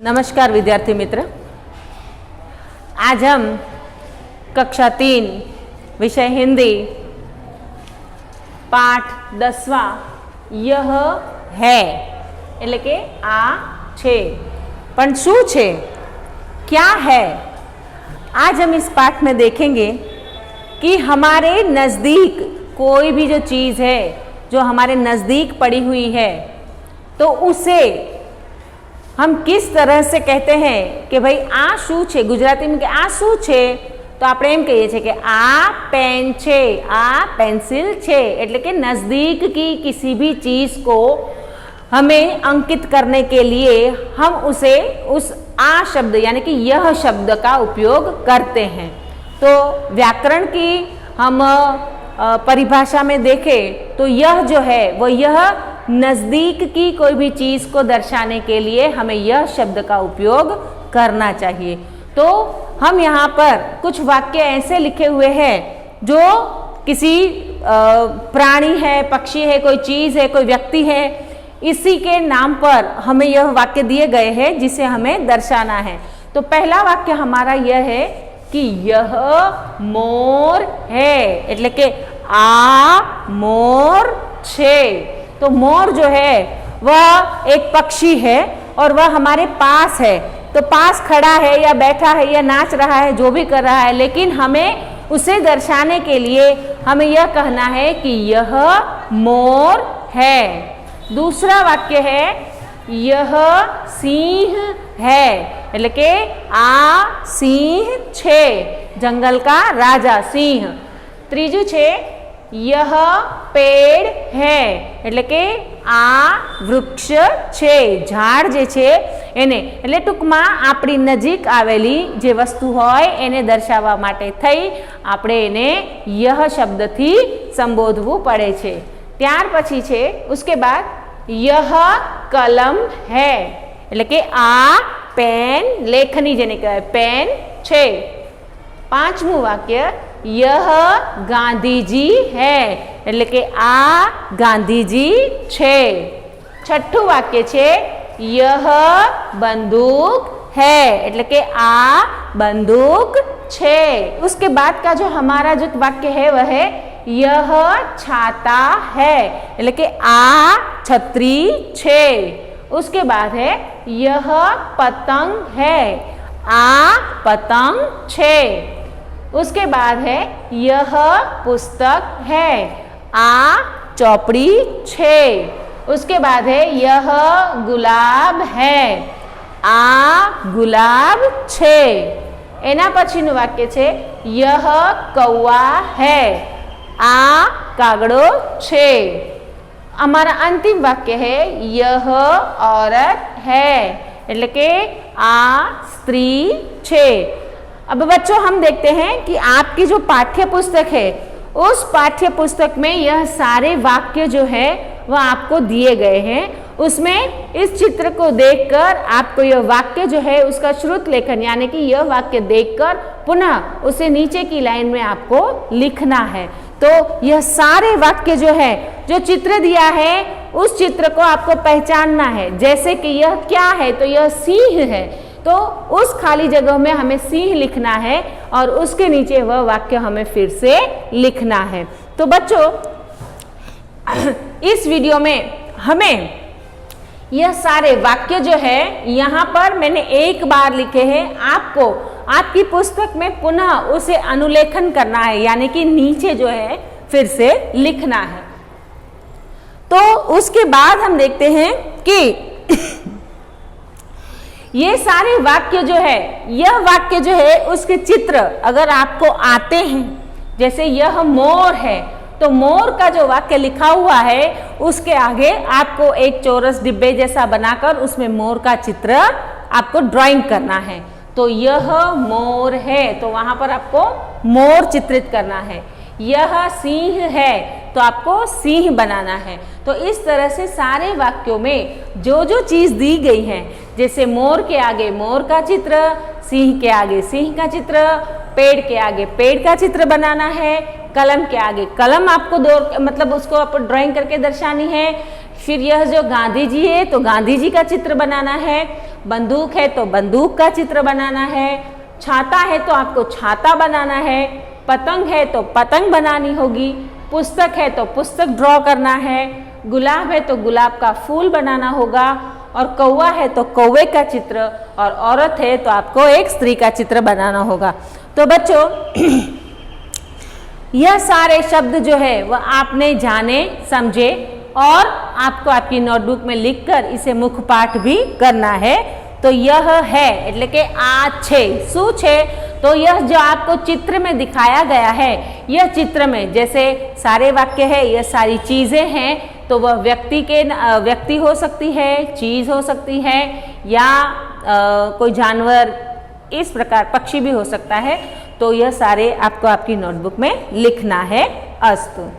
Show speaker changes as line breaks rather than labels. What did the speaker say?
नमस्कार विद्यार्थी मित्र, आज हम कक्षा 3 विषय हिंदी पाठ 10वां यह है એટલે કે આ છે પણ શું છે, क्या है। आज हम इस पाठ में देखेंगे कि हमारे नज़दीक कोई भी जो चीज़ है जो हमारे नज़दीक पड़ी हुई है तो उसे हम किस तरह से कहते हैं कि भाई आ शू छे। गुजराती में कि आ शू छे तो आप एम कहीए छे कि आ पेन छे, आ पेंसिल छे। એટલે કે नज़दीक की किसी भी चीज़ को हमें अंकित करने के लिए हम उसे उस आ शब्द यानी कि यह शब्द का उपयोग करते हैं। तो व्याकरण की हम परिभाषा में देखें तो यह जो है वो यह नज़दीक की कोई भी चीज़ को दर्शाने के लिए हमें यह शब्द का उपयोग करना चाहिए। तो हम यहाँ पर कुछ वाक्य ऐसे लिखे हुए हैं जो किसी प्राणी है, पक्षी है, कोई चीज़ है, कोई व्यक्ति है, इसी के नाम पर हमें यह वाक्य दिए गए हैं जिसे हमें दर्शाना है। तो पहला वाक्य हमारा यह है कि यह मोर है, એટલે કે आ मोर छे। तो मोर जो है वह एक पक्षी है और वह हमारे पास है। तो पास खड़ा है या बैठा है या नाच रहा है, जो भी कर रहा है, लेकिन हमें उसे दर्शाने के लिए हमें यह कहना है कि यह मोर है। दूसरा वाक्य है यह सिंह है, એટલે કે आ सिंह छे, जंगल का राजा सिंह। त्रीजू छे यह पेड़ है, એટલે કે आ वृक्ष छे, झाड़ जे छे एने। એટલે ટૂંકમાં આપણી નજીક આવેલી જે વસ્તુ હોય એને દર્શાવવા માટે થઈ આપણે એને यह શબ્દથી સંબોધવું પડે છે। ત્યાર પછી છે उसके बाद यह कलम है, એટલે કે आ पेन लेखनी जेने कहेवाय पेन छे। पांचमું वाक्य यह गांधीजी है, એટલે કે आ गांधीजी छे। छठ्ठું वाक्य छे यह बंदूक है, એટલે કે आ बंदूक छे। उसके बाद का जो हमारा जो वाक्य है वह है यह छाता है, એટલે કે आ छतरी छे। उसके बाद है यह पतंग है, आ पतंग छे। उसके बाद है यह पुस्तक है, आ चौपड़ी छे। उसके बाद है यह गुलाब है, आ गुलाब छे। एना पछीनुं वाक्य छे यह कौवा है, आ कागड़ो छे। हमारा अंतिम वाक्य है यह औरत है, એટલે કે आ स्त्री छे। अब बच्चों हम देखते हैं कि आपकी जो पाठ्य पुस्तक है उस पाठ्य पुस्तक में यह सारे वाक्य जो है वह आपको दिए गए हैं। उसमें इस चित्र को देखकर आपको यह वाक्य जो है उसका श्रुत लेखन यानी कि यह वाक्य देखकर पुनः उसे नीचे की लाइन में आपको लिखना है। तो यह सारे वाक्य जो है जो चित्र दिया है उस चित्र को आपको पहचानना है। जैसे कि यह क्या है तो यह सिंह है, तो उस खाली जगह में हमें सिंह लिखना है और उसके नीचे वह वाक्य हमें फिर से लिखना है। तो बच्चों इस वीडियो में हमें यह सारे वाक्य जो है यहाँ पर मैंने एक बार लिखे हैं, आपको आपकी पुस्तक में पुनः उसे अनुलेखन करना है यानी कि नीचे जो है फिर से लिखना है। तो उसके बाद हम देखते हैं कि ये सारे वाक्य जो है यह वाक्य जो है उसके चित्र अगर आपको आते हैं, जैसे यह मोर है तो मोर का जो वाक्य लिखा हुआ है उसके आगे आपको एक चौरस डिब्बे जैसा बनाकर उसमें मोर का चित्र आपको ड्राइंग करना है। तो यह मोर है तो वहां पर आपको मोर चित्रित करना है। यह सिंह है तो आपको सिंह बनाना है। तो इस तरह से सारे वाक्यों में जो जो चीज़ दी गई है, जैसे मोर के आगे मोर का चित्र, सिंह के आगे सिंह का चित्र, पेड़ के आगे पेड़ का चित्र बनाना है, कलम के आगे कलम आपको मतलब उसको आप ड्राइंग करके दर्शानी है। फिर यह जो गांधी जी है तो गांधी जी का चित्र बनाना है। बंदूक है तो बंदूक का चित्र बनाना है, छाता है तो आपको छाता बनाना है, पतंग है तो पतंग बनानी होगी, पुस्तक है तो पुस्तक ड्रॉ करना है, गुलाब है तो गुलाब का फूल बनाना होगा, और कौवा है तो कौवे का चित्र, और औरत है तो आपको एक स्त्री का चित्र बनाना होगा। तो बच्चों यह सारे शब्द जो है वह आपने जाने समझे और आपको आपकी नोटबुक में लिखकर इसे मुख्य पाठ भी करना है। तो यह है એટલે કે આ છે શું છે? तो यह जो आपको चित्र में दिखाया गया है, यह चित्र में जैसे सारे वाक्य है, यह सारी चीज़ें हैं, तो वह व्यक्ति हो सकती है, चीज़ हो सकती है, या कोई जानवर, इस प्रकार पक्षी भी हो सकता है। तो यह सारे आपको आपकी नोटबुक में लिखना है। अस्तु।